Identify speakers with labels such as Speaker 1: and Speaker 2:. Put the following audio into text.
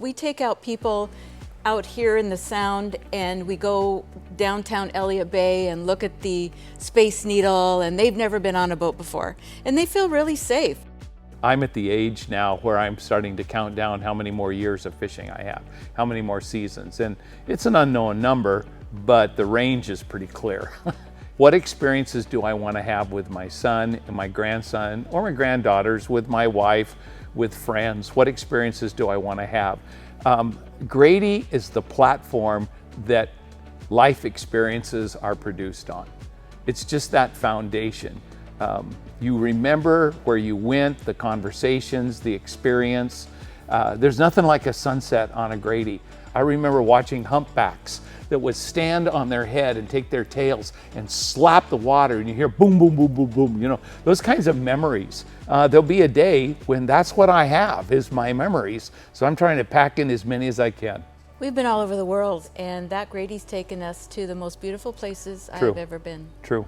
Speaker 1: We take out people out here in the Sound and we go downtown Elliott Bay and look at the Space Needle, and they've never been on a boat before and they feel really safe.
Speaker 2: I'm at the age now where I'm starting to count down how many more years of fishing I have, how many more seasons, and it's an unknown number, but the range is pretty clear. What experiences do I want to have with my son and my grandson or my granddaughters, with my wife, with friends? What experiences do I want to have? Grady is the platform that life experiences are produced on. It's just that foundation. You remember where you went, the conversations, the experience. There's nothing like a sunset on a Grady. I remember watching humpbacks that would stand on their head and take their tails and slap the water, and you hear boom, boom, boom, boom, boom, you know, those kinds of memories. There'll be a day when that's what I have, is my memories. So I'm trying to pack in as many as I can.
Speaker 1: We've been all over the world, and that Grady's taken us to the most beautiful places
Speaker 2: True.
Speaker 1: I've ever been.
Speaker 2: True.